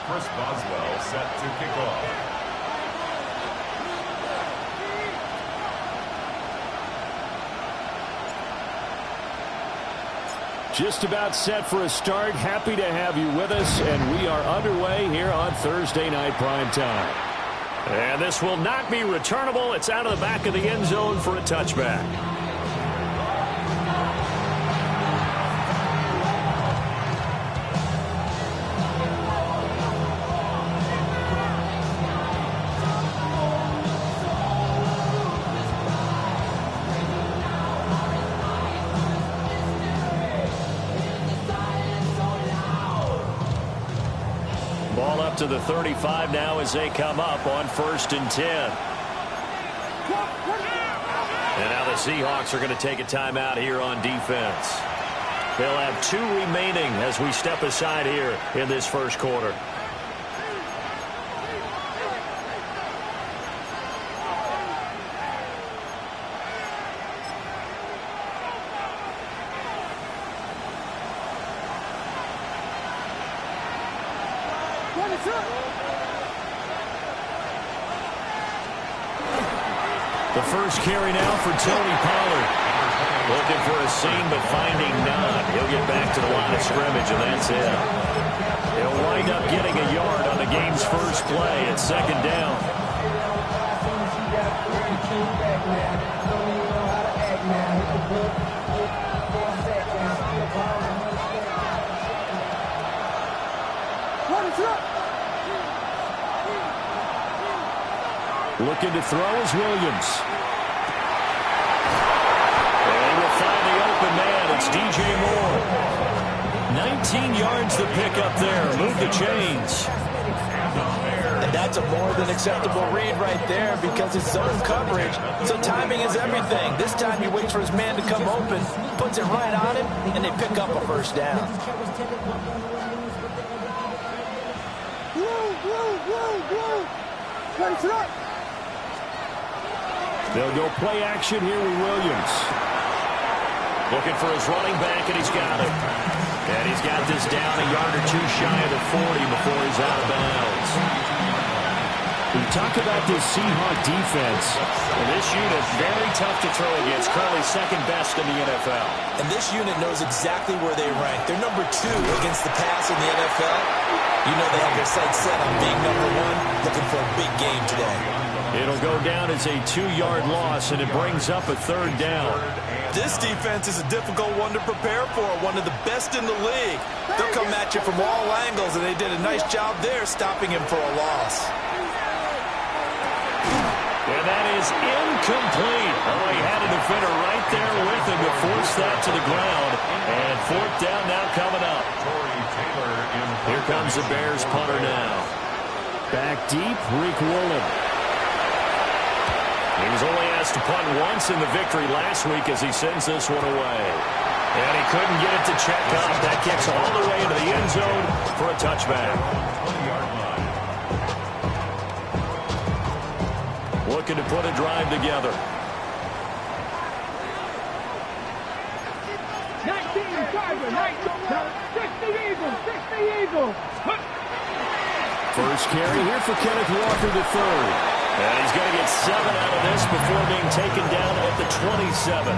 Chris Boswell set to kick off. Just about set for a start. Happy to have you with us, and we are underway here on Thursday Night Primetime. And this will not be returnable. It's out of the back of the end zone for a touchback. Ball up to the 35 now as they come up on 1st and 10. And now the Seahawks are going to take a timeout here on defense. They'll have 2 remaining as we step aside here in this first quarter. The first carry now for Tony Pollard. Looking for a seam, but finding none. He'll get back to the line of scrimmage, and that's it. He'll wind up getting a yard on the game's first play at 2nd down. Looking to throw is Williams. And he will find the open man. It's DJ Moore. 19 yards to pick up there. Move the chains. And that's a more than acceptable read right there because it's zone coverage. So timing is everything. This time he waits for his man to come open, puts it right on him, and they pick up a first down. They'll go play action here with Williams. Looking for his running back, and he's got it. And he's got this down a yard or 2 shy of the 40 before he's out of bounds. We talk about this Seahawk defense. And this unit, very tough to throw against. Currently 2nd best in the NFL. And this unit knows exactly where they rank. They're number 2 against the pass in the NFL. You know they have their sights set on being number 1, looking for a big game today. It'll go down as a 2-yard loss, and it brings up a 3rd down. This defense is a difficult one to prepare for, one of the best in the league. They'll come at you from all angles, and they did a nice job there stopping him for a loss. And that is incomplete. Oh, he had a defender right there with him to force that to the ground. And 4th down now coming up. Here comes the Bears punter now. Back deep, Rick Woolen. He was only asked to punt once in the victory last week as he sends this one away. And he couldn't get it to check up. That kicks all the way into the end zone for a touchback. Looking to put a drive together. 60 Eagles. First carry here for Kenneth Walker III. And he's going to get 7 out of this before being taken down at the 27.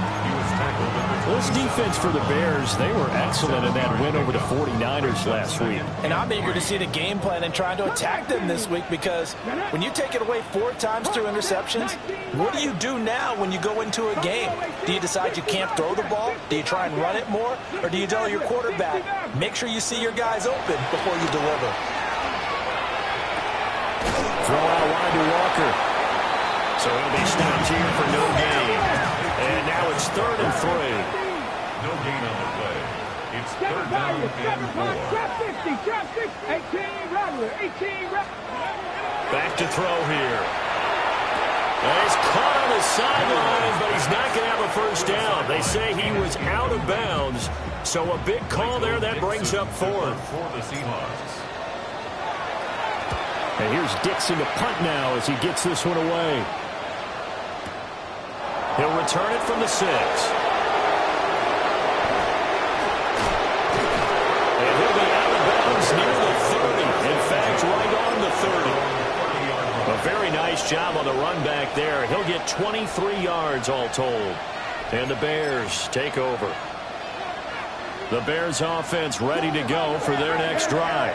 This defense for the Bears, they were excellent in that win over the 49ers last week. And I'm eager to see the game plan and trying to attack them this week because when you take it away 4 times through interceptions, what do you do now when you go into a game? Do you decide you can't throw the ball? Do you try and run it more? Or do you tell your quarterback, make sure you see your guys open before you deliver? Throw out wide to Walker. So he'll be stopped here for no gain. And now it's 3rd and 3. No gain on the play. It's 3rd down and 4. Drop 60. 18 Rattler. 18 Rattler. Back to throw here. And he's caught on the sideline, but he's not going to have a first down. They say he was out of bounds. So a big call there. That brings up 4th. For the Seahawks. And here's Dixon to punt now as he gets this one away. He'll return it from the 6. And he'll be out of bounds near the 30. In fact, Nice job on the run back there. He'll get 23 yards all told. And the Bears take over. The Bears offense ready to go for their next drive.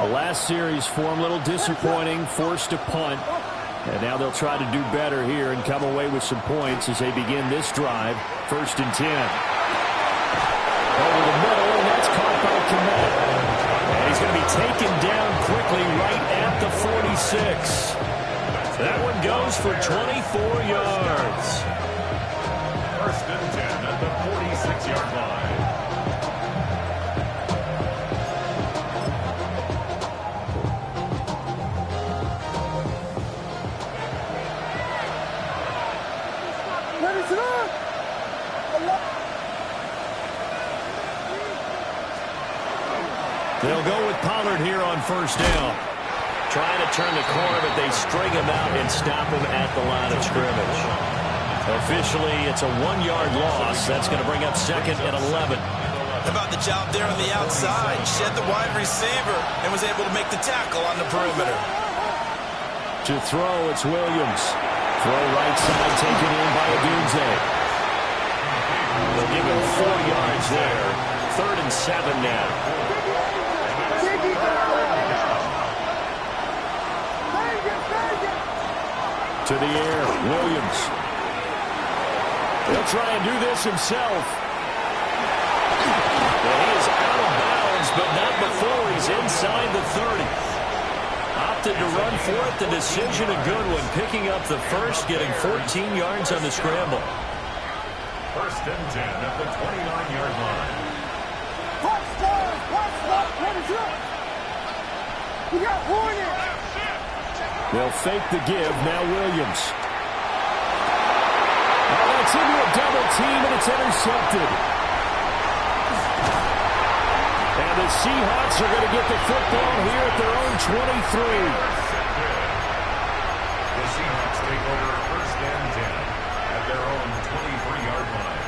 The last series for them a little disappointing, forced to punt. And now they'll try to do better here and come away with some points as they begin this drive. 1st and 10. Over the middle, and that's caught by Kmet. And he's going to be taken down quickly right at the 46. That one goes for 24 yards. 1st and 10 at the 46-yard line. They'll go with Pollard here on 1st down. Trying to turn the corner, but they string him out and stop him at the line of scrimmage. Officially, it's a 1-yard loss. That's going to bring up 2nd and 11. How about the job there on the outside? Shed the wide receiver and was able to make the tackle on the perimeter. To throw, it's Williams. Throw right side, taken in by Odunze. They'll give him 4 yards there. 3rd and 7 now. To the air, Williams. He'll try and do this himself. Well, he is out of bounds, but not before he's inside the 30. Opted to run for it. The decision a good one. Picking up the first, getting 14 yards on the scramble. 1st and 10 at the 29-yard line. We got Hornet. They'll fake the give. Now Williams. Oh, that's into a double team, and it's intercepted. And the Seahawks are going to get the football here at their own 23. The Seahawks take over 1st and 10 at their own 23-yard line.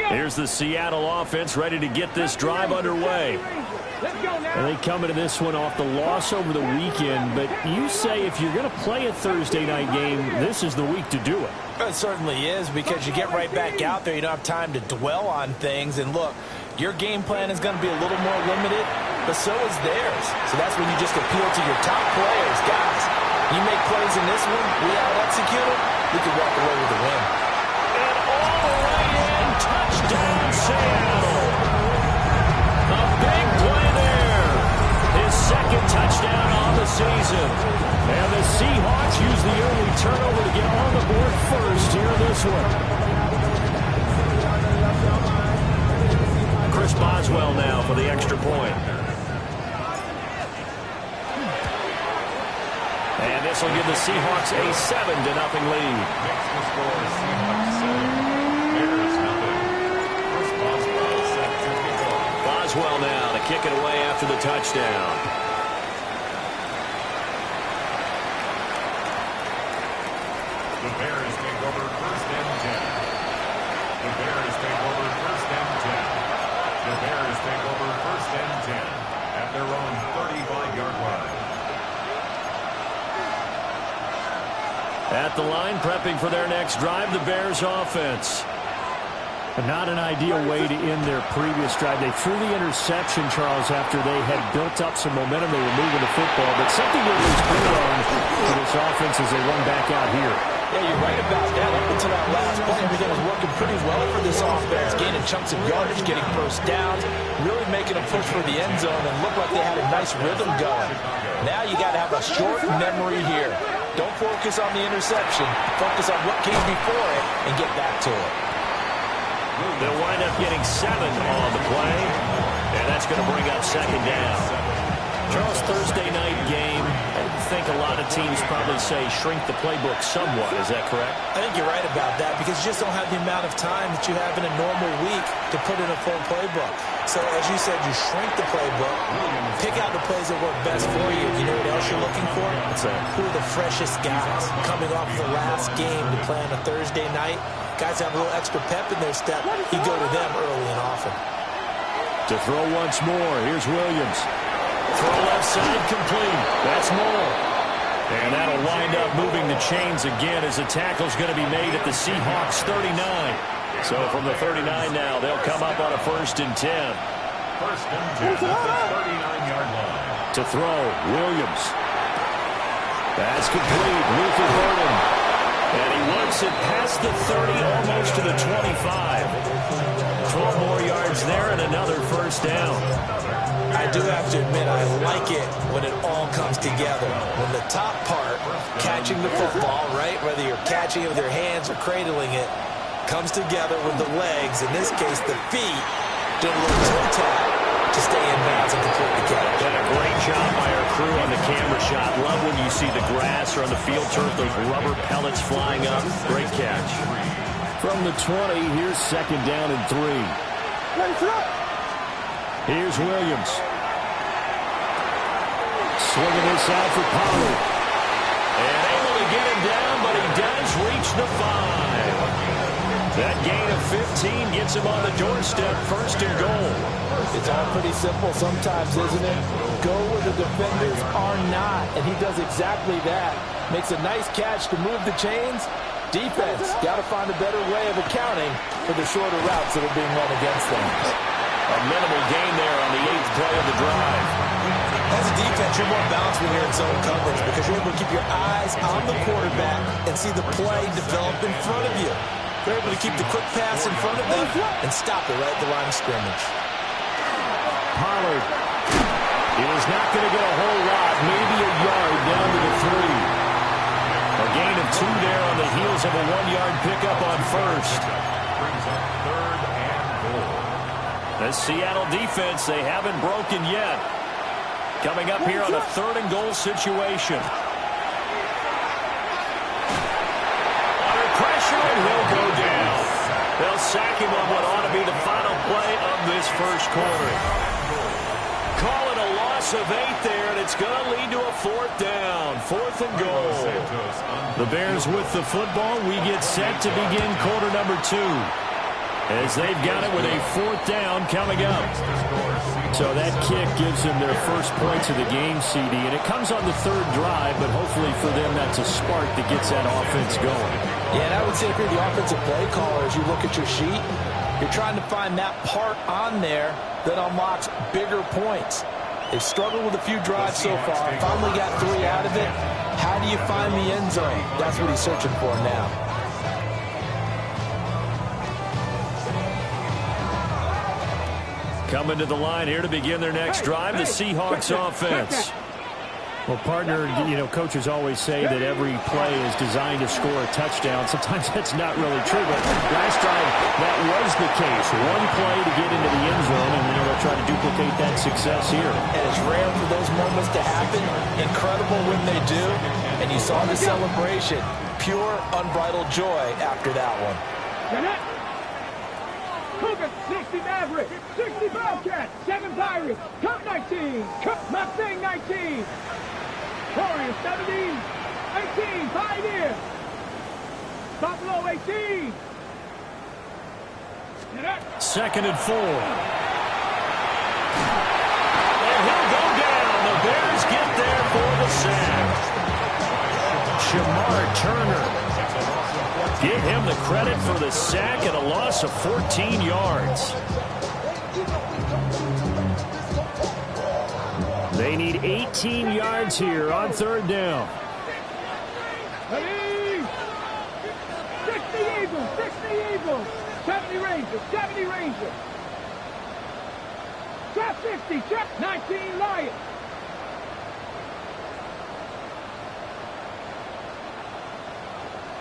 Here's the Seattle offense ready to get this drive underway. And they come into this one off the loss over the weekend. But you say if you're going to play a Thursday night game, this is the week to do it. It certainly is, because you get right back out there. You don't have time to dwell on things. And look, your game plan is going to be a little more limited, but so is theirs. So that's when you just appeal to your top players. Guys, you make plays in this one, we out-execute it, we can walk away with a win. And all the way in, touchdown Seattle. A big play there. His 2nd touchdown on the season. And the Seahawks use the early turnover to get on the board first here in this one. Chris Boswell now for the extra point. And this will give the Seahawks a 7-0 lead. Makes the score Seahawks 7, Bears nothing. Chris Boswell set to kick off. Boswell now to kick it away after the touchdown. The Bears take over 1st and 10. The Bears take over 1st and 10. The Bears take over 1st and 10 at their own 35-yard line. At the line, prepping for their next drive, the Bears offense. Not an ideal way to end their previous drive. They threw the interception, Charles, after they had built up some momentum. They were moving the football, but something that was clear on for this offense as they run back out here. Yeah, you're right about that. Up until that last play, everything was working pretty well for this offense, gaining chunks of yardage, getting first downs, really making a push for the end zone, and looked like they had a nice rhythm going. Now you got to have a short memory here. Don't focus on the interception. Focus on what came before it and get back to it. They'll wind up getting 7 on the play, and that's going to bring up 2nd down. Charles, Thursday night game, I think a lot of teams probably say shrink the playbook somewhat. Is that correct? I think you're right about that, because you just don't have the amount of time that you have in a normal week to put in a full playbook. So, as you said, you shrink the playbook, pick out the plays that work best for you. You know what else you're looking for? Who are the freshest guys coming off the last game to play on a Thursday night? Guys have a little extra pep in their step. You go to them early and often. To throw once more. Here's Williams. Throw left side complete. That's more. And that'll wind up moving the chains again as the tackle's going to be made at the Seahawks 39. So from the 39 now, they'll come up on a 1st and 10. 1st and 10 at the 39-yard line. To throw, Williams. That's complete. Luther Burden. And he works it past the 30, almost to the 25. 12 more yards there and another 1st down. I do have to admit, I like it when it all comes together. When the top part, catching the football, right, whether you're catching it with your hands or cradling it, comes together with the legs, in this case the feet, doing a little toe tap to stay in bounds and complete the catch. And a great job by our crew on the camera shot. Love when you see the grass or on the field turf, those rubber pellets flying up. Great catch. From the 20, here's 2nd down and 3. Here's Williams. Swinging this out for Pollard. And able to get him down, but he does reach the 5. That gain of 15 gets him on the doorstep, 1st and goal. It's all pretty simple sometimes, isn't it? Go where the defenders are not, and he does exactly that. Makes a nice catch to move the chains. Defense got to find a better way of accounting for the shorter routes that are being run against them. A minimal gain there on the 8th play of the drive. As a defense, you're more balanced when you're in zone coverage because you're able to keep your eyes on the quarterback and see the play develop in front of you. They're able to keep the quick pass in front of them and stop it right at the line of scrimmage. Pollard. He was not going to get a whole lot, maybe a yard down to the 3. A gain of 2 there on the heels of a 1-yard pickup on 1st. Brings up 3rd and goal. The Seattle defense, they haven't broken yet. Coming up here on a 3rd and goal situation. Under pressure, and he'll go down. They'll sack him on what ought to be the final play of this 1st quarter. Call it a loss of 8 there, and it's going to lead to a 4th down. 4th and goal. The Bears with the football. We get set to begin quarter number 2. As they've got it with a 4th down coming up. So that kick gives them their first points of the game, CD. And it comes on the 3rd drive, but hopefully for them that's a spark that gets that offense going. Yeah, and I would say if you're the offensive play caller, as you look at your sheet, you're trying to find that part on there that unlocks bigger points. They've struggled with a few drives so far. Finally got 3 out of it. How do you find the end zone? That's what he's searching for now. Coming to the line here to begin their next drive, the Seahawks offense. Well, partner, you know, coaches always say that every play is designed to score a touchdown. Sometimes that's not really true, but last drive that was the case. One play to get into the end zone, and now they'll try to duplicate that success here. And it's rare for those moments to happen. Incredible when they do. And you saw the celebration. Pure, unbridled joy after that one. Cougar, 60 Maverick, 60 Bobcat, 7 Pirates, Cup 19, Cup Mustang 19, Warriors 17, 18, Pioneer, Buffalo 18. 2nd and 4. And he'll go down. The Bears get there for the sack. Shamar Turner. Give him the credit for the sack and a loss of 14 yards. They need 18 yards here on 3rd down. 60 Eagles, 60 Eagles, 70 Rangers, 70 Rangers. Trap 50, trap 19 Lions.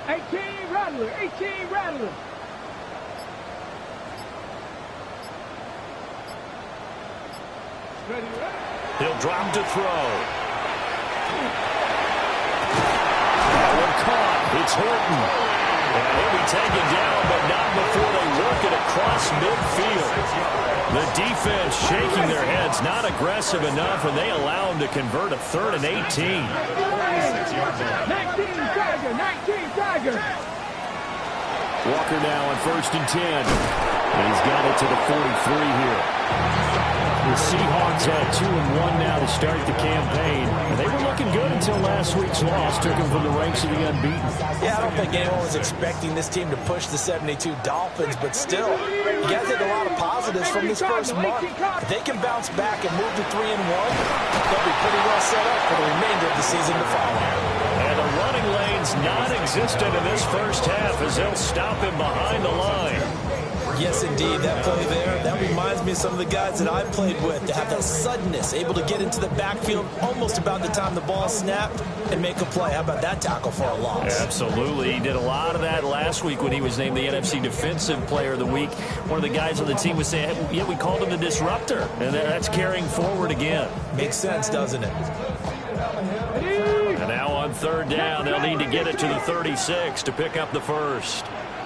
18 Rattler, 18 Rattler. Ready, ready. He'll drop to throw. That one caught. It's Horton. And he'll be taken down, but not before they work it across midfield. The defense shaking their heads, not aggressive enough, and they allow him to convert a 3rd and 18. 19 Tiger, 19 Tiger. Walker now on 1st and 10. And he's got it to the 43 here. The Seahawks had 2-1 now to start the campaign. And they were looking good until last week's loss took them from the ranks of the unbeaten. Yeah, I don't think anyone was expecting this team to push the 72 Dolphins, but still, you got to take a lot of positives from this first month. If they can bounce back and move to 3-1, they'll be pretty well set up for the remainder of the season to follow. And the running lane's non-existent in this first half as they'll stop him behind the line. Yes, indeed. That play there, that reminds me of some of the guys that I've played with that have that suddenness, able to get into the backfield almost about the time the ball snapped and make a play. How about that tackle for a loss? Absolutely. He did a lot of that last week when he was named the NFC Defensive Player of the Week. One of the guys on the team was saying, yeah, we called him the disruptor. And that's carrying forward again. Makes sense, doesn't it? And now on third down, they'll need to get it to the 36 to pick up the first.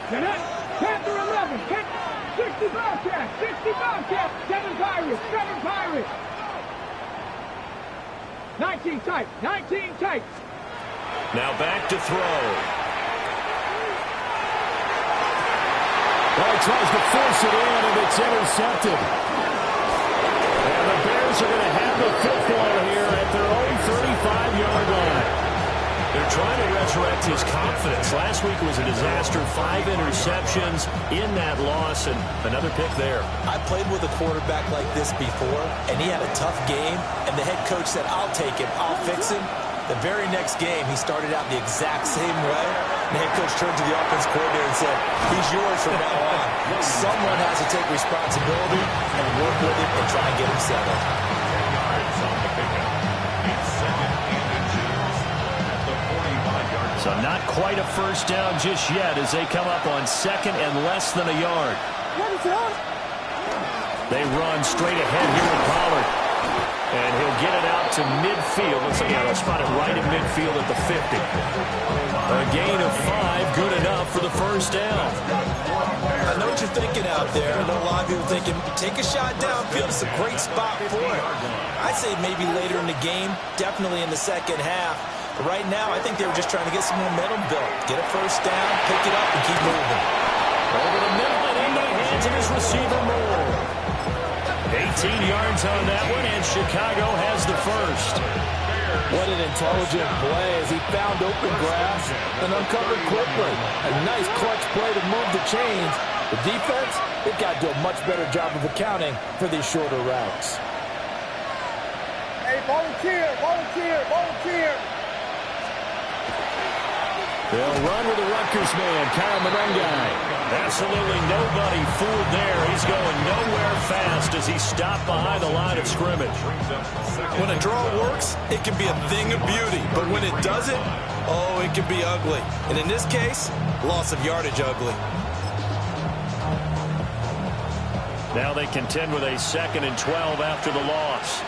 Panther 11, 60 Bobcats, 60 Bobcats, 7 Pirates, 7 Pirates. 19 tight, 19 tight. Now back to throw. Well, he tries to force it in, and it's intercepted. And the Bears are going to have the football here at their own 35-yard line. They're trying to resurrect his confidence. Last week was a disaster. 5 interceptions in that loss, and another pick there. I played with a quarterback like this before, and he had a tough game, and the head coach said, I'll take him, I'll fix him. The very next game, he started out the exact same way. The head coach turned to the offense coordinator and said, he's yours from now on. Someone has to take responsibility and work with him and try and get him settled. So not quite a first down just yet as they come up on second and less than a yard. They run straight ahead here with Pollard. And he'll get it out to midfield. Let's see, they'll spot it right in midfield at the 50. A gain of 5, good enough for the first down. I know what you're thinking out there. I know a lot of people thinking, take a shot downfield. It's a great spot for it. I'd say maybe later in the game, definitely in the second half. But right now, I think they were just trying to get some momentum built. Get a first down, pick it up, and keep moving. Over the middle and into the hands of his receiver, Moore. 18 yards on that one, and Chicago has the first. What an intelligent play as he found open grass and uncovered quickly. A nice clutch play to move the chains. The defense, they've got to do a much better job of accounting for these shorter routes. Hey, volunteer, volunteer, volunteer. They'll run with the Rutgers man, Kyle Monangai. Absolutely nobody fooled there. He's going nowhere fast as he's stopped behind the line of scrimmage. When a draw works, it can be a thing of beauty. But when it doesn't, oh, it can be ugly. And in this case, loss of yardage ugly. Now they contend with a 2nd and 12 after the loss.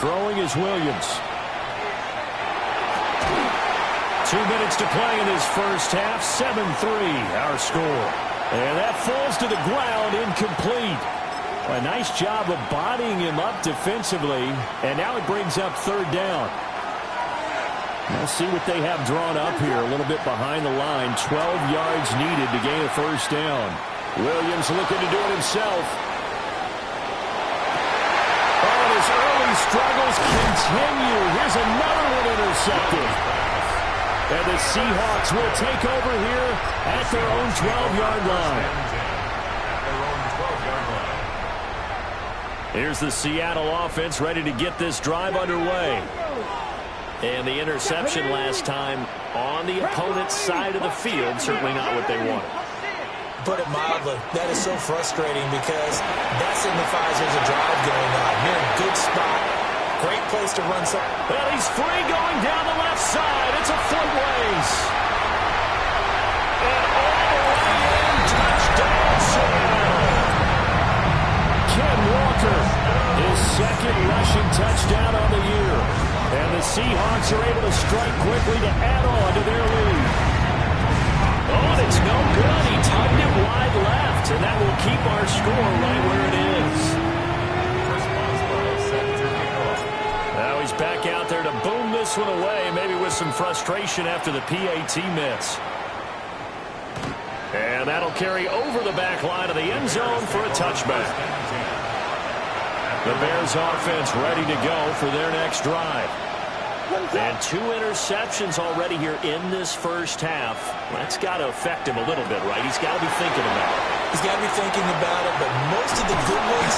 Throwing is Williams. 2 minutes to play in this first half. 7-3 our score. And that falls to the ground, incomplete. A nice job of bodying him up defensively. And now it brings up third down. Let's see what they have drawn up here. A little bit behind the line. 12 yards needed to gain a first down. Williams looking to do it himself. Oh, and his early struggles continue. Here's another one intercepted. And the Seahawks will take over here at their own 12-yard line. Here's the Seattle offense ready to get this drive underway. And the interception last time on the opponent's side of the field. Certainly not what they wanted. Put it mildly, that is so frustrating because that signifies there's a drive going on. You're in a good spot. Great place to run some. Well, he's free going down the left side. It's a foot race. And all the way in, touchdown Seattle. Ken Walker, his 2nd rushing touchdown on the year. And the Seahawks are able to strike quickly to add on to their lead. Oh, and it's no good. He tugged it wide left, and that will keep our score right where it is. Now he's back out there to boom this one away, maybe with some frustration after the PAT miss. And that'll carry over the back line of the end zone for a touchback. The Bears offense ready to go for their next drive. And 2 interceptions already here in this first half. That's got to affect him a little bit, right? He's got to be thinking about it. He's got to be thinking about it, but most of the good ones,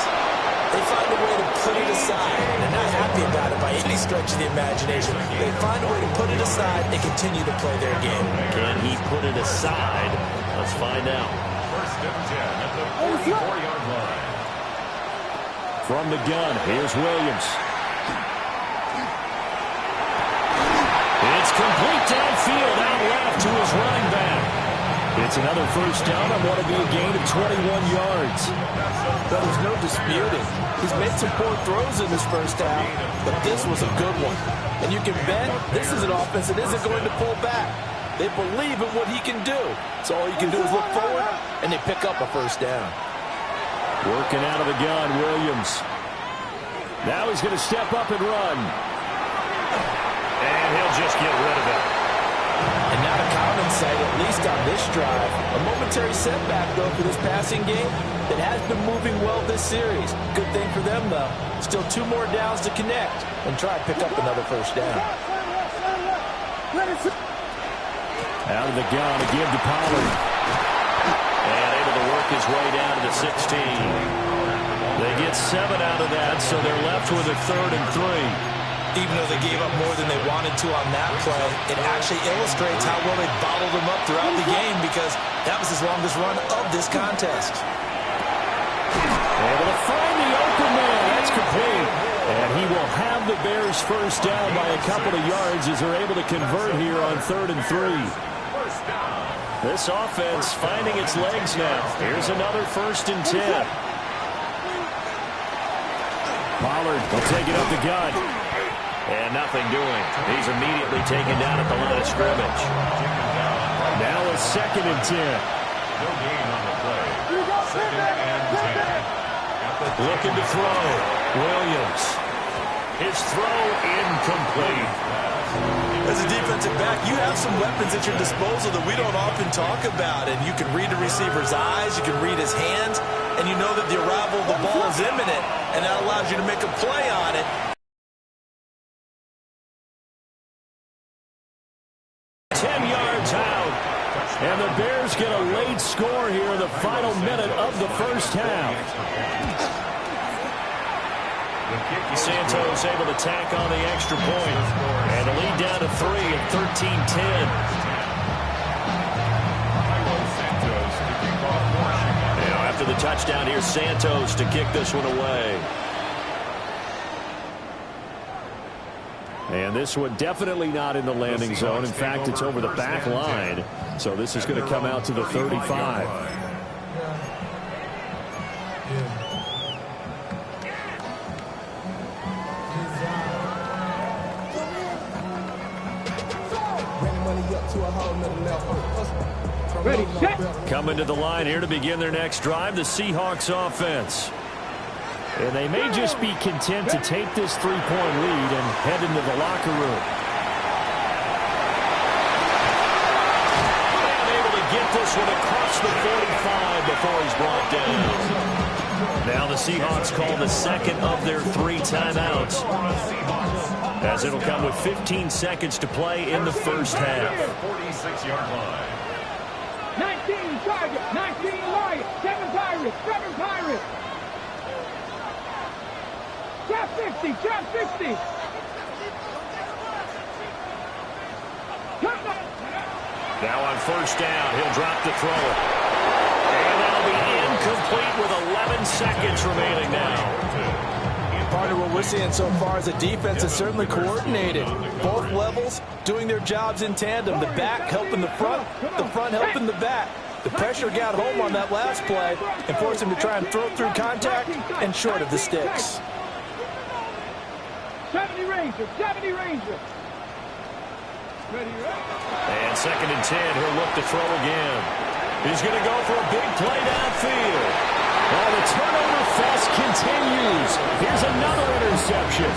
they find a way to put it aside. They're not happy about it by any stretch of the imagination. They find a way to put it aside and continue to play their game. Can he put it aside? Let's find out. First and 10 at the 44-yard line. From the gun, here's Williams. It's complete downfield, out left to his running back. It's another first down on what will be a gain of 21 yards. But there's no disputing. He's made some poor throws in this first half, but this was a good one. And you can bet this is an offense that isn't going to pull back. They believe in what he can do. So all you can do is look forward, and they pick up a first down. Working out of the gun, Williams. Now he's going to step up and run. And he'll just get rid of it. And not a common sight, at least on this drive. A momentary setback, though, for this passing game that has been moving well this series. Good thing for them, though. Still 2 more downs to connect and try to pick up another first down. Out of the gun, a give to Pollard. And able to work his way down to the 16. They get 7 out of that, so they're left with a 3rd and 3. Even though they gave up more than they wanted to on that play, it actually illustrates how well they bottled them up throughout the game because that was his longest run of this contest. Able to find the open man. That's complete. And he will have the Bears first down by a couple of yards as they're able to convert here on 3rd and 3. This offense finding its legs now. Here's another 1st and 10. Pollard will take it up the gut. And nothing doing. He's immediately taken down at the line of scrimmage. Now a 2nd and 10. No gain on the play. 2nd and 10. Looking to throw. Williams. His throw incomplete. As a defensive back, you have some weapons at your disposal that we don't often talk about. And you can read the receiver's eyes, you can read his hands, and you know that the arrival of the ball is imminent, and that allows you to make a play on it. 10 yards out. And the Bears get a late score here in the final minute of the first half. Santos able to tack on the extra point. And a lead down to 3 at 13-10. Now after the touchdown, here's Santos to kick this one away. And this one definitely not in the landing zone. In fact, it's over the back line. So this is going to come out to the 35. Ready, set. Coming to the line here to begin their next drive, the Seahawks offense. And they may just be content to take this 3-point lead and head into the locker room. And able to get this one across the 45 before he's brought down. Now the Seahawks call the 2nd of their 3 timeouts, as it'll come with 15 seconds to play in the first half. 46-yard line. 19 Target, 19 Lions, 7 Pirates, 7 Pirates. Trap 50, trap 50. Now on first down, he'll drop to throw it. And that'll be incomplete with 11 seconds remaining now. Partner, what we're seeing so far is a defense that's certainly coordinated. Both levels doing their jobs in tandem. The back helping the front helping the back. The pressure got home on that last play and forced him to try and throw through contact and short of the sticks. 70 Rangers, 70 Rangers. Ready, And 2nd and 10, he'll look to throw again. He's going to go for a big play downfield. Well, the turnover fest continues. Here's another interception.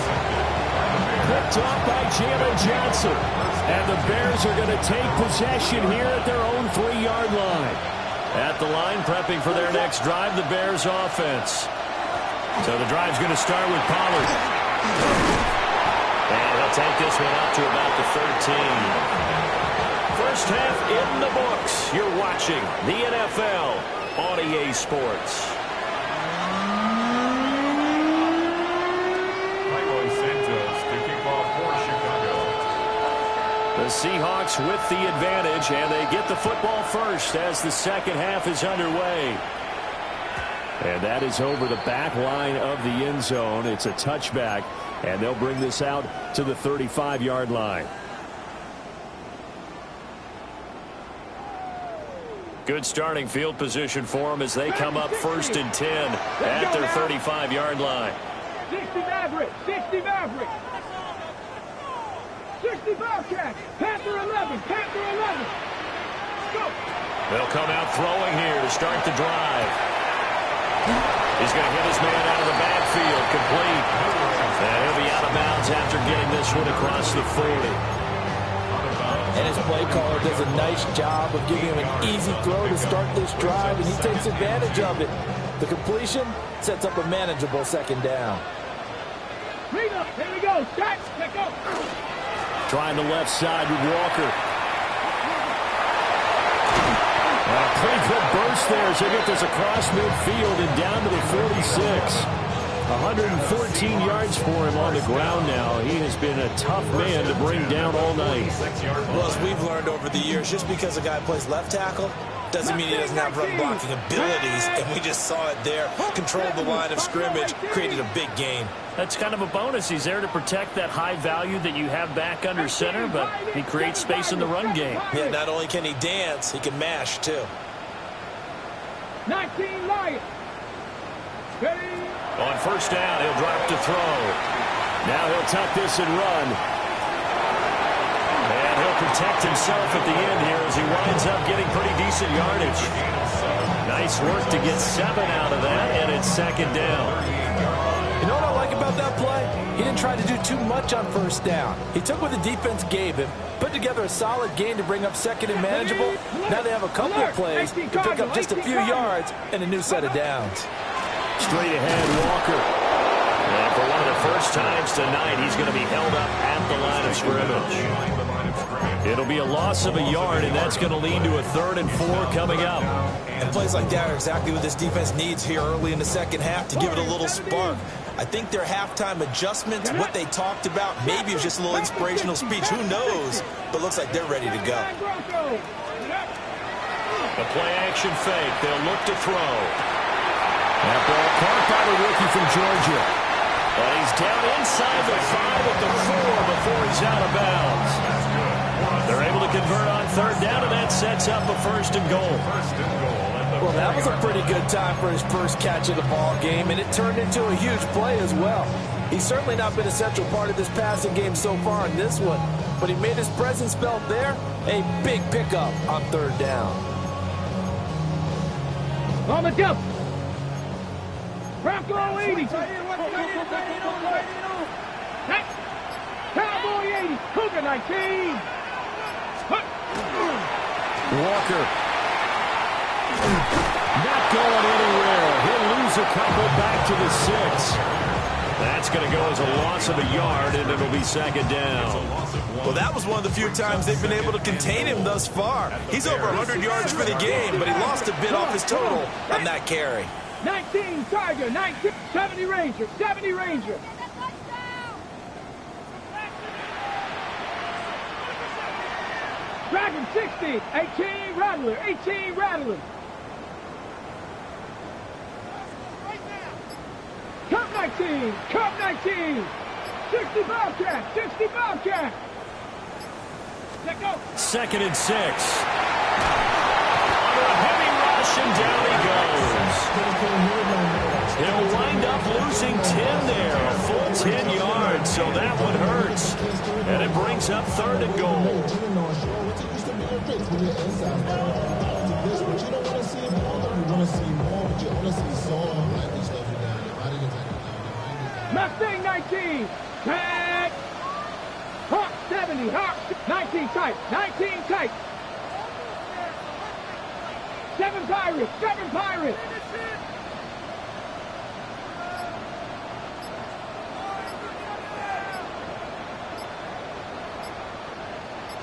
Picked off by Jalen Johnson. And the Bears are going to take possession here at their own 3-yard line. At the line, prepping for their next drive, the Bears offense. So the drive's going to start with Pollard. And he'll take this one up to about the 13. First half in the books. You're watching the NFL on EA Sports. Michael Santos to kick off for Chicago. The Seahawks with the advantage, and they get the football first as the second half is underway. And that is over the back line of the end zone. It's a touchback, and they'll bring this out to the 35-yard line. Good starting field position for them as they come up 1st and 10 at their 35-yard line. 60 Maverick, 60 Maverick. 60 Bobcat, Panther 11, Panther 11. Go. They'll come out throwing here to start the drive. He's going to hit his man out of the backfield, complete. And he'll be out of bounds after getting this one across the 40. And his play caller does a nice job of giving him an easy throw to start this drive, and he takes advantage of it. The completion sets up a manageable second down. Here we go. Shot. Let go. Trying the left side with Walker. Pretty good burst there as they get this across midfield and down to the 46. 114 yards for him on the ground now. He has been a tough man to bring down all night. Well, as we've learned over the years, just because a guy plays left tackle doesn't mean he doesn't have run blocking abilities, and we just saw it there. Controlled the line of scrimmage, created a big gain. That's kind of a bonus. He's there to protect that high value that you have back under center, but he creates space in the run game. Yeah, not only can he dance, he can mash, too. 19 Lions. Ready. On first down, he'll drop to throw. Now he'll tuck this and run. And he'll protect himself at the end here as he winds up getting pretty decent yardage. Nice work to get 7 out of that, and it's second down. You know what I like about that play? He didn't try to do too much on first down. He took what the defense gave him, put together a solid gain to bring up second and manageable. Now they have a couple of plays to pick up just a few yards and a new set of downs. Straight ahead, Walker. And for one of the first times tonight, he's going to be held up at the line of scrimmage. It'll be a loss of a yard, and that's going to lead to a 3rd and 4 coming up. And plays like that are exactly what this defense needs here early in the second half to give it a little spark. I think their halftime adjustments, what they talked about, maybe it was just a little inspirational speech. Who knows? But looks like they're ready to go. A play-action fake. They'll look to throw. That ball caught by the rookie from Georgia. But he's down inside the 5 at the 4 before he's out of bounds. They're able to convert on 3rd down, and that sets up a 1st and goal. Well, that was a pretty good time for his first catch of the ball game, and it turned into a huge play as well. He's certainly not been a central part of this passing game so far in this one, but he made his presence felt there. A big pickup on 3rd down. On the jump. Bronco 80. Cowboy 80. Cougar 19. Walker. Not going anywhere. He'll lose a couple back to the 6. That's going to go as a loss of a yard, and it'll be second down. Well, that was one of the few times they've been able to contain him thus far. He's over 100 yards for the game, but he lost a bit off his total on that carry. 19 Tiger, 19, 70 Ranger, 70 Ranger. Dragon 60, 18 Rattler, 18 Rattler. Cup 19, Cup 19, 60 Bobcat, 60 Bobcat. Let go. 2nd and 6. Under a heavy rush, and down he goes. He'll wind up losing 10 there, a full 10 yards, so that one hurts. And it brings up 3rd and goal. Mustang 19, tag. Hawk 70, Hawk 19 tight, 19 tight. 70 Seven Pirates. Seven Pirates.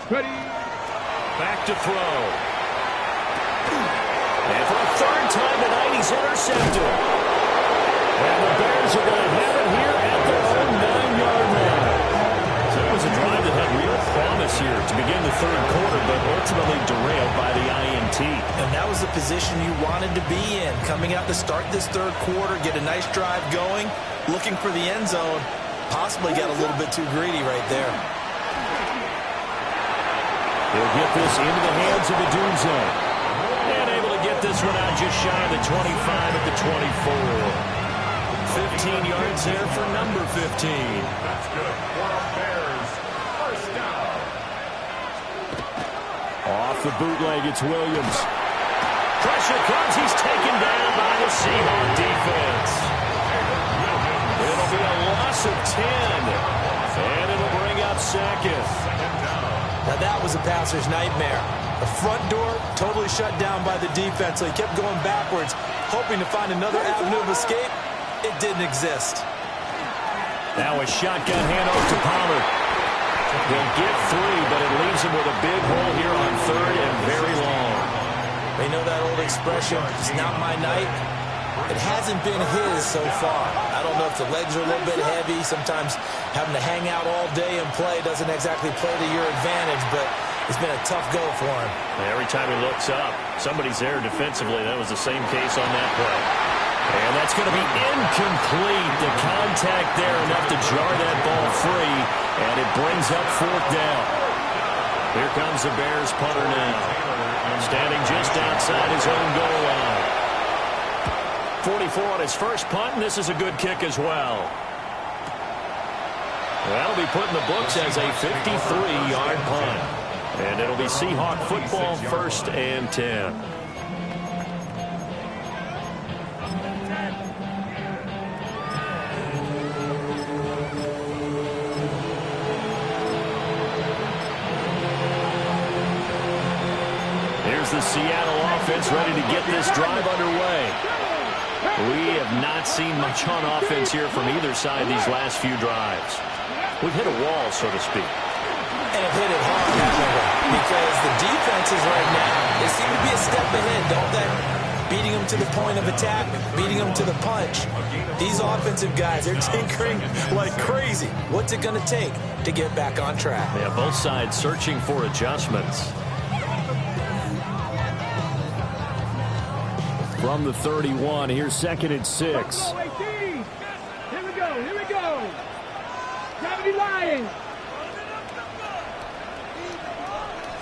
Ready. Back to throw. And for a third time tonight, he's intercepted. And the Bears are going to have it here at their own 9-yard line. So it was a drive that had real promise here to begin the third quarter, but ultimately derailed by the INT. And that was the position you wanted to be in. Coming out to start this third quarter, get a nice drive going, looking for the end zone. Possibly got a little bit too greedy right there. He'll get this into the hands of Odunze. And able to get this one out just shy of the 25 at the 24. 15 yards there for number 15. That's good for the Bears. First down. Off the bootleg, it's Williams. Pressure comes. He's taken down by the Seahawk defense. It'll be a loss of 10. And it'll bring up second. Now that was a passer's nightmare. The front door totally shut down by the defense, so he kept going backwards, hoping to find another avenue of escape. It didn't exist. Now a shotgun handoff to Pollard. He'll get 3, but it leaves him with a big hole here on third and very long. They know that old expression, it's not my night. It hasn't been his so far. I don't know if the legs are a little bit heavy. Sometimes having to hang out all day and play doesn't exactly play to your advantage, but it's been a tough go for him. Every time he looks up, somebody's there defensively. That was the same case on that play. And that's going to be incomplete. The contact there enough to jar that ball free, and it brings up fourth down. Here comes the Bears punter now, standing just outside his own goal line. 44 on his first punt, and this is a good kick as well. That'll be put in the books as a 53-yard punt. And it'll be Seahawk football, 1st and 10. Here's the Seattle offense ready to get this drive underway. We have not seen much on offense here from either side these last few drives. We've hit a wall, so to speak. And have hit it hard, because the defenses right now, they seem to be a step ahead, don't they? Beating them to the point of attack, beating them to the punch. These offensive guys, they're tinkering like crazy. What's it going to take to get back on track? Yeah, both sides searching for adjustments. From the 31, here's 2nd and 6. Here we go. Here we go. Gravity Lions.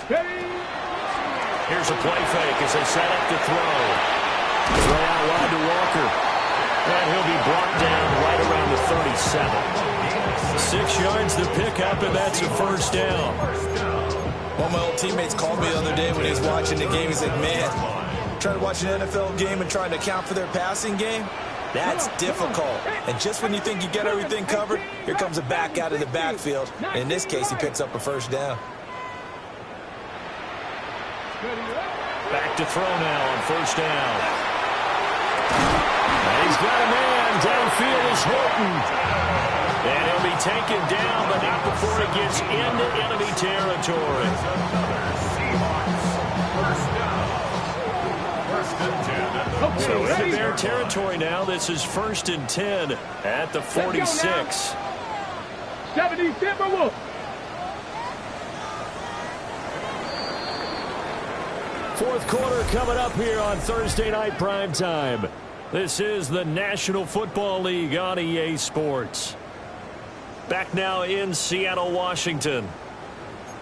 Ready. Here's a play fake as they set up the throw. Throw out wide to Walker. And he'll be brought down right around the 37. 6 yards to pick up, and that's a first down. One of my old teammates called me the other day when he was watching the game. He's like, man, trying to watch an NFL game and trying to account for their passing game, that's difficult. And just when you think you get everything covered, here comes a back out of the backfield. And in this case, he picks up a first down. Back to throw now on first down. And he's got a man. Downfield is Horton. And he'll be taken down, but not before he gets into enemy territory. So into their territory now. This is 1st and 10 at the 46. 70 Timberwolves. Fourth quarter coming up here on Thursday Night Primetime. This is the National Football League on EA Sports. Back now in Seattle, Washington.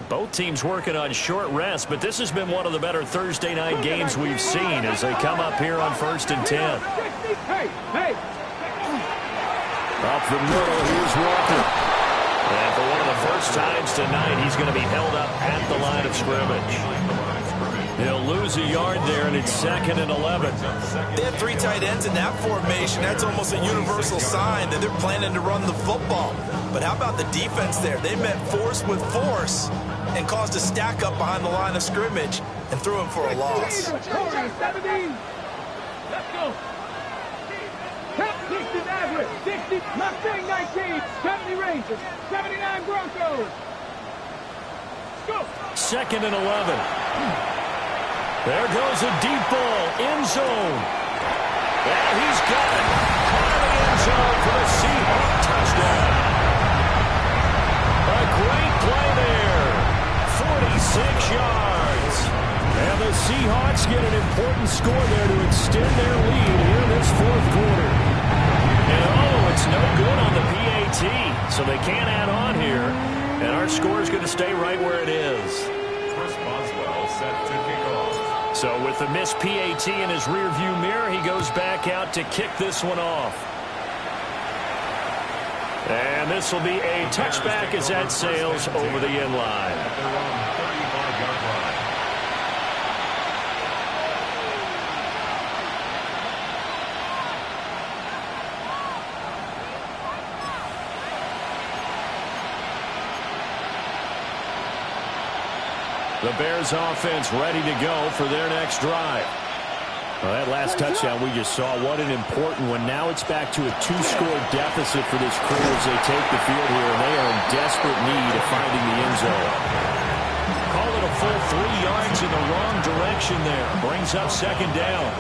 Both teams working on short rest, but this has been one of the better Thursday night games we've seen as they come up here on 1st and 10. Up the middle, here's Walker. And for one of the first times tonight, he's going to be held up at the line of scrimmage. He'll lose a yard there, and it's 2nd and 11. They have 3 tight ends in that formation. That's almost a universal sign that they're planning to run the football. But how about the defense there? They met force with force and caused a stack up behind the line of scrimmage. and threw him for a loss. 70. Let's go. Top 60 Nazareth, 60 Mustang 19, 70 Rangers, 79 Broncos. Go. 2nd and 11. There goes a deep ball, end zone. And he's got it. Caught in the end zone for the Seahawks touchdown. A great play there. 46 yards. And the Seahawks get an important score there to extend their lead here in this 4th quarter. And it's no good on the PAT, so they can't add on here. And our score is going to stay right where it is. Chris Boswell set to kick off. So with the missed PAT in his rearview mirror, he goes back out to kick this one off. And this will be a touchback as that sails over the end line. At their own 35-yard line. The Bears offense ready to go for their next drive. Well, that last touchdown we just saw, what an important one. Now it's back to a 2-score deficit for this crew as they take the field here, and they are in desperate need of finding the end zone. Call it a full 3 yards in the wrong direction there. Brings up 2nd down.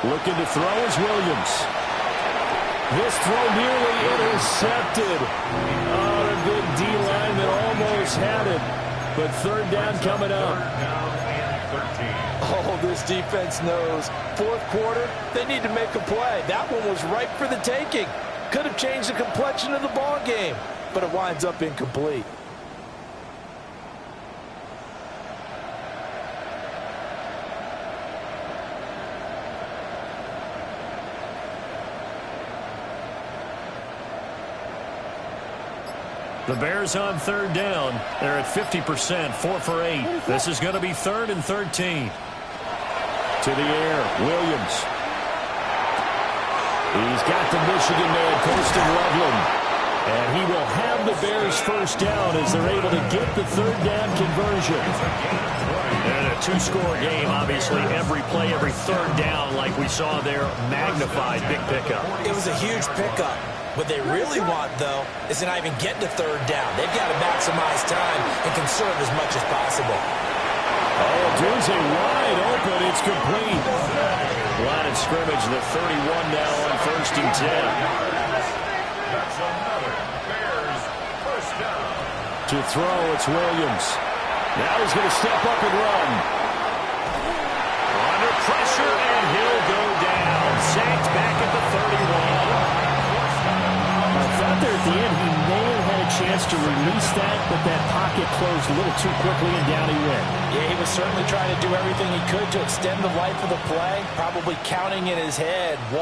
Looking to throw is Williams. This throw nearly intercepted. Oh, a good D-line that almost had it. But 3rd down coming up. 3rd down and 13. Oh, this defense knows. 4th quarter, they need to make a play. That one was ripe for the taking. Could have changed the complexion of the ball game, but it winds up incomplete. The Bears on 3rd down. They're at 50%, 4 for 8. This is going to be 3rd and 13. To the air, Williams. He's got the Michigan man, Colston Loveland. And he will have the Bears 1st down as they're able to get the 3rd down conversion. And a 2-score game, obviously, every play, every 3rd down, like we saw there, magnified, big pickup. It was a huge pickup. What they really want, though, is to not even get to 3rd down. They've got to maximize time and conserve as much as possible. Oh, Dunze wide open. It's complete. Line of scrimmage, the 31 now on 1st and 10. That's another Bears 1st down. To throw, it's Williams. Now he's going to step up and run. Under pressure, and he'll go down. Sacked back at the 31. I thought there at the end he may have had a chance to release that, but that pocket closed a little too quickly, and down he went. Yeah, he was certainly trying to do everything he could to extend the life of the play, probably counting in his head 1,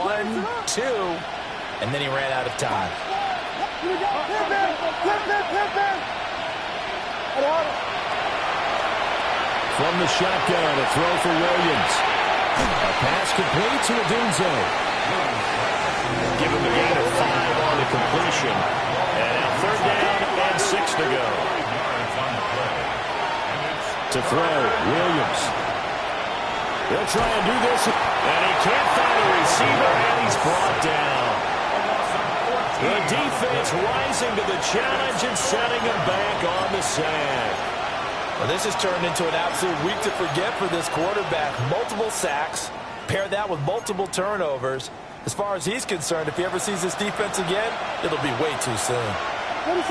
2, and then he ran out of time. From the shotgun, a throw for Williams. A pass complete to Dunze. Give him a gain of 5 on the completion. And now 3rd down and 6 to go. To throw, Williams. He'll try and do this. And he can't find a receiver, and he's brought down. The defense rising to the challenge and setting him back on the sack. Well, this has turned into an absolute week to forget for this quarterback. Multiple sacks, pair that with multiple turnovers. As far as he's concerned, if he ever sees this defense again, it'll be way too soon. On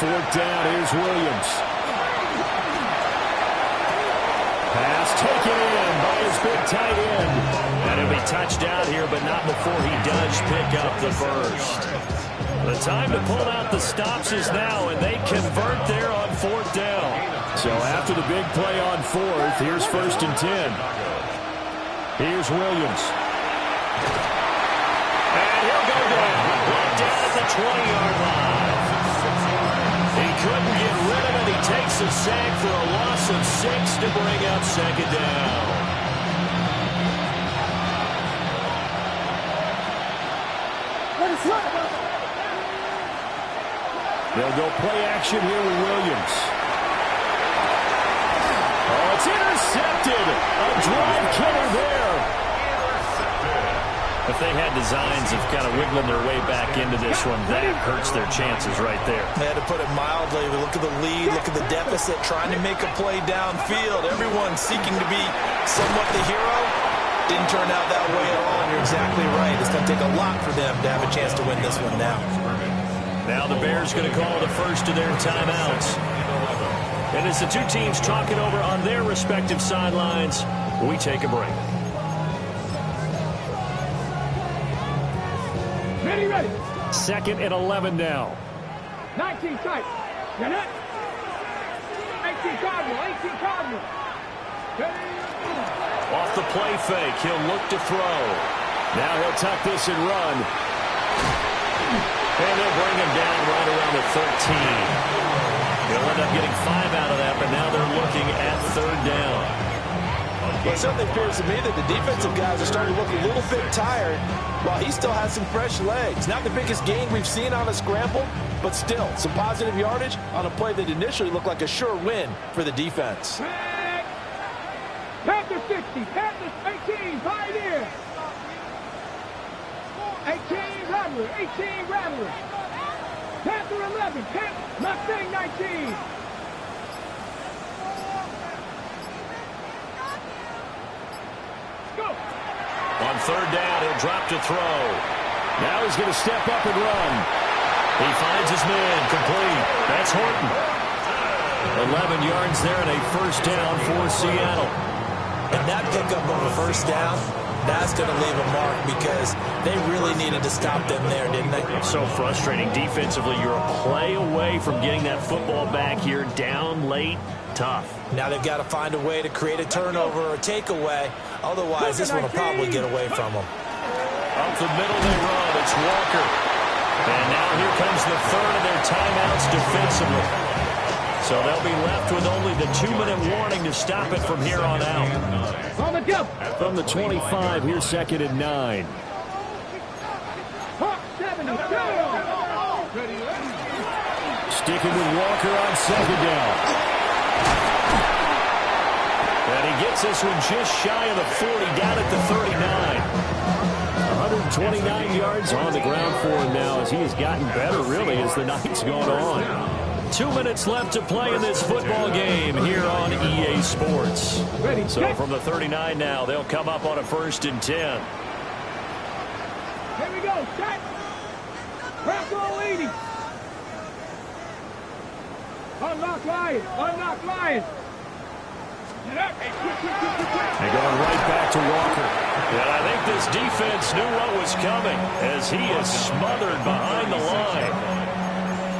4th down, here's Williams. Pass taken in by his big tight end. And he'll be touched out here, but not before he does pick up the first. The time to pull out the stops is now, and they convert there on 4th down. So after the big play on 4th, here's 1st and 10. Here's Williams. And he'll go down. Brought down at the 20-yard line. He couldn't get rid of it. He takes a sack for a loss of 6 to bring up 2nd down. They'll go play action here with Williams. Oh, it's intercepted. A drive killer there. If they had designs of kind of wiggling their way back into this one, that hurts their chances right there. They had to put it mildly. We look at the lead, look at the deficit, trying to make a play downfield. Everyone seeking to be somewhat the hero. Didn't turn out that way at all, and you're exactly right. It's going to take a lot for them to have a chance to win this one now. Now the Bears going to call the first of their timeouts. And as the two teams talking over on their respective sidelines, we take a break. Ready. 2nd and 11 now. 19 tight. Get it? 18 Cardinal. Off the play fake, he'll look to throw. Now he'll tuck this and run. And they'll bring him down right around the 13. They'll end up getting 5 out of that, but now they're looking at 3rd down. Well, it certainly appears to me that the defensive guys are starting to look a little bit tired while he still has some fresh legs. Not the biggest gain we've seen on a scramble, but still some positive yardage on a play that initially looked like a sure win for the defense. Panthers 60, Panthers 18, Pioneer. 18 Rattler. Panther 11, Mustang 19. Go. On 3rd down, he'll drop to throw. Now he's going to step up and run. He finds his man, complete. That's Horton. 11 yards there and a 1st down for Seattle. And that pickup on the 1st down, that's going to leave a mark because they really needed to stop them there, didn't they? So frustrating defensively. You're a play away from getting that football back here, down late, tough. Now they've got to find a way to create a turnover or a takeaway. Otherwise, this one will probably get away from them. Up the middle they run. It's Walker. And now here comes the 3rd of their timeouts defensively. So they'll be left with only the 2-minute warning to stop it from here on out. On the jump. From the 25, here's 2nd and 9. Hawk 72. Sticking with Walker on 2nd down. And he gets this one just shy of the 40, down at the 39. 129 yards on the ground for him now as he has gotten better, really, as the night's gone on. 2 minutes left to play in this football game here on EA Sports. So from the 39 now, they'll come up on a 1st and 10. Here we go. Set. Press all 80. Unlock Lions. They're going right back to Walker. And I think this defense knew what was coming as he is smothered behind the line.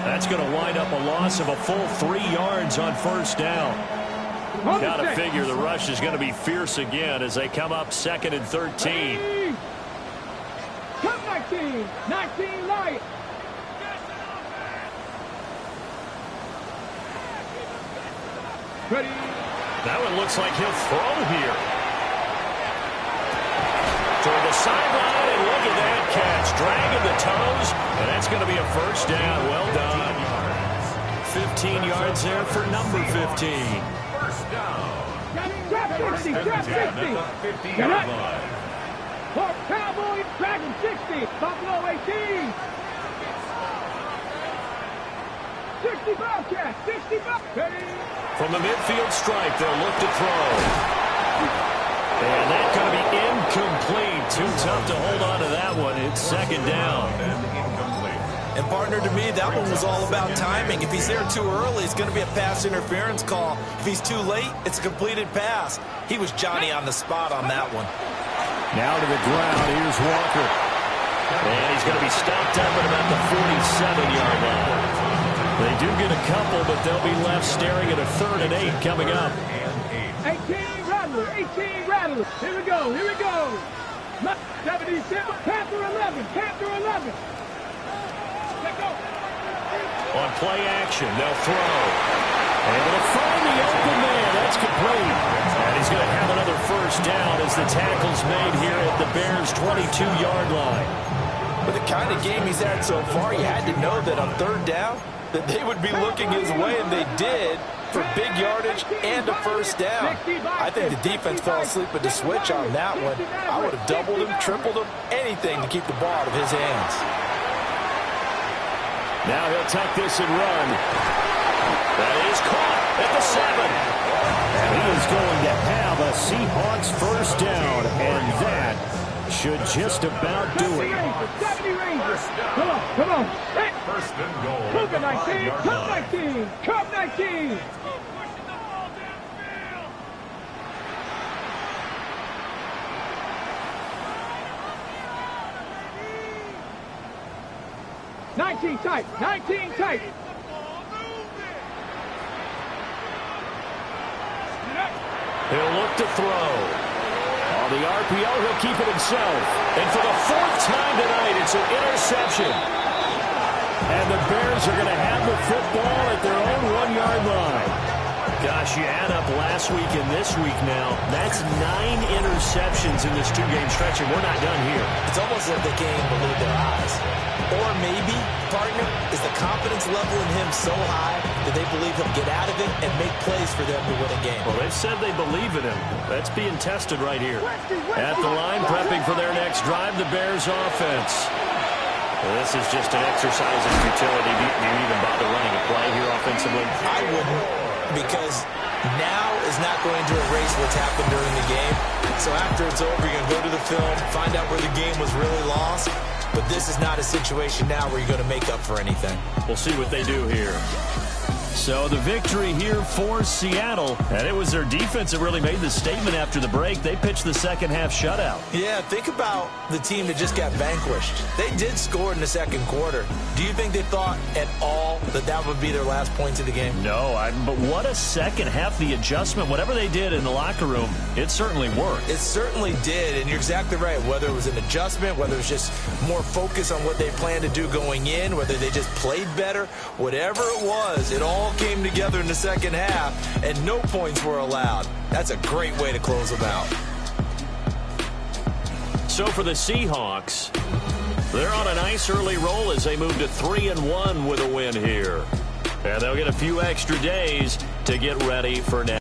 That's going to wind up a loss of a full 3 yards on 1st down. Got to figure the rush is going to be fierce again as they come up 2nd and 13. Come 19 Lions. Ready. That one looks like he'll throw here. Toward the sideline, and look at that catch. Dragging the toes, and that's going to be a 1st down. Well done. 15 yards there for number 15. 1st down. Drop 60. Get it. For Cowboys, Dragon 60. Buffalo 18. 65 catch. 65. Ready. From the midfield stripe, they'll look to throw. And that's going to be incomplete. Too tough to hold on to that one. It's 2nd down. And partner, to me, that one was all about timing. If he's there too early, it's going to be a pass interference call. If he's too late, it's a completed pass. He was Johnny on the spot on that one. Now to the ground. Here's Walker. And he's going to be stopped up at about the 47-yard line. They do get a couple, but they'll be left staring at a 3rd and 8 coming up. 18 Rattler. Here we go. 76, Panther 11. Let go. On play action, they'll throw. Able to find the open man. That's complete. And he's going to have another 1st down as the tackle's made here at the Bears' 22-yard line. With the kind of game he's had so far, you had to know that on third down, that they would be looking his way, and they did, for big yardage and a first down. I think the defense fell asleep with the switch on that one. I would have doubled him, tripled him, anything to keep the ball out of his hands. Now he'll take this and run. That is caught at the 7. And he is going to have a Seahawks first down, and that should just about do it. 70 Rangers. Come on. Hey. First and goal. Move it, 19. Come 19. Come 19. Tight. 19 tight. He'll look to throw. On the RPO, he'll keep it himself. And for the 4th time tonight, it's an interception. And the Bears are going to have the football at their own 1-yard line. Gosh, you add up last week and this week now. That's 9 interceptions in this 2-game stretch, and we're not done here. It's almost like they can't even believe their eyes. Or maybe, partner, is the confidence level in him so high that they believe he'll get out of it and make plays for them to win a game. Well, they've said they believe in him. That's being tested right here. At the line, prepping for their next drive, the Bears offense. Well, this is just an exercise in futility. Do you even bother running a play here offensively? I wouldn't, because now is not going to erase what's happened during the game. So after it's over, you're going to go to the film, find out where the game was really lost. But this is not a situation now where you're going to make up for anything. We'll see what they do here. So the victory here for Seattle. And it was their defense that really made the statement after the break. They pitched the second-half shutout. Yeah, think about the team that just got vanquished. They did score in the second quarter. Do you think they thought at all that that would be their last points of the game? No, but what a second half. The adjustment, whatever they did in the locker room, it certainly worked. It certainly did, and you're exactly right. Whether it was an adjustment, whether it was just more focus on what they planned to do going in, whether they just played better, whatever it was, it all came together in the second half, and no points were allowed. That's a great way to close them out. So for the Seahawks, they're on a nice early roll as they move to 3-1 with a win here. And they'll get a few extra days to get ready for next.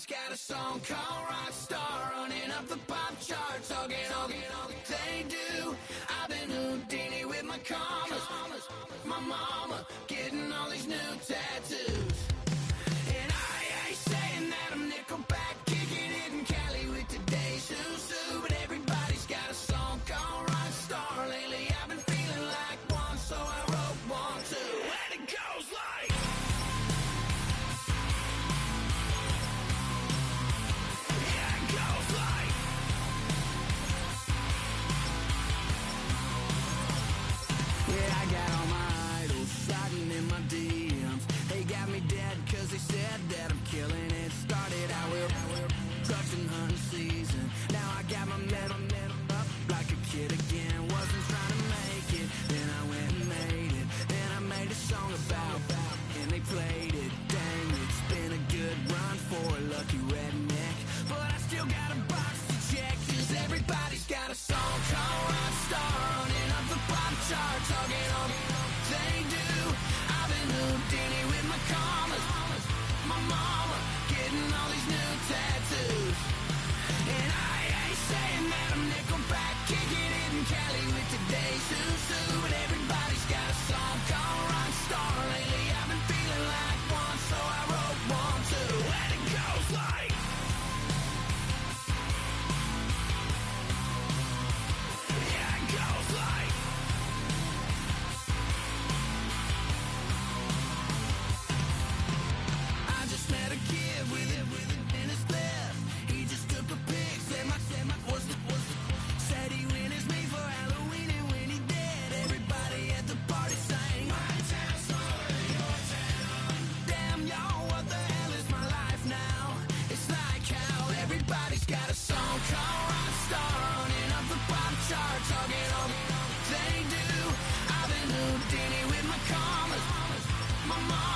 Everybody's got a song called Rockstar, running up the pop charts, all they do. I've been Houdini with my commas, my mama getting all these new tattoos. And I ain't saying that I'm Nickelback, kicking it in Cali with today's Susu, but everybody's got a song called Rockstar. Lately I've been feeling like one, so I wrote one too. And it goes like, yeah, it goes like, yeah, I got all my idols sliding in my DMs. They got me dead cause they said that I'm killing it. Started out with drugs and hunting season. Now I got my metal up like a kid again. Wasn't trying to make it, then I went and made it. Then I made a song about and they played it. Dang, it's been a good run for a lucky redneck, but I still got a box to check. Cause everybody's got a song called Rockstar, running up the pop charts, all they do. I've been Houdini with my commas, my mama getting all these new tattoos. And I ain't saying that I'm Nickelback, kicking it in Cali with today's Susu, but everybody's got a song called Rockstar. Lately I've been feeling like one, so I wrote one too. And it goes like, yeah, it goes like, I just met a kid with it in his left. He just took a pic, said my said he witnessed me for Halloween, and when he did, everybody at the party sang my town smaller than your town. Damn y'all, what the hell is my life now? It's like how everybody's got a song called Rockstar, running up the pop charts, all they do. I've been Houdini with my commas, my mom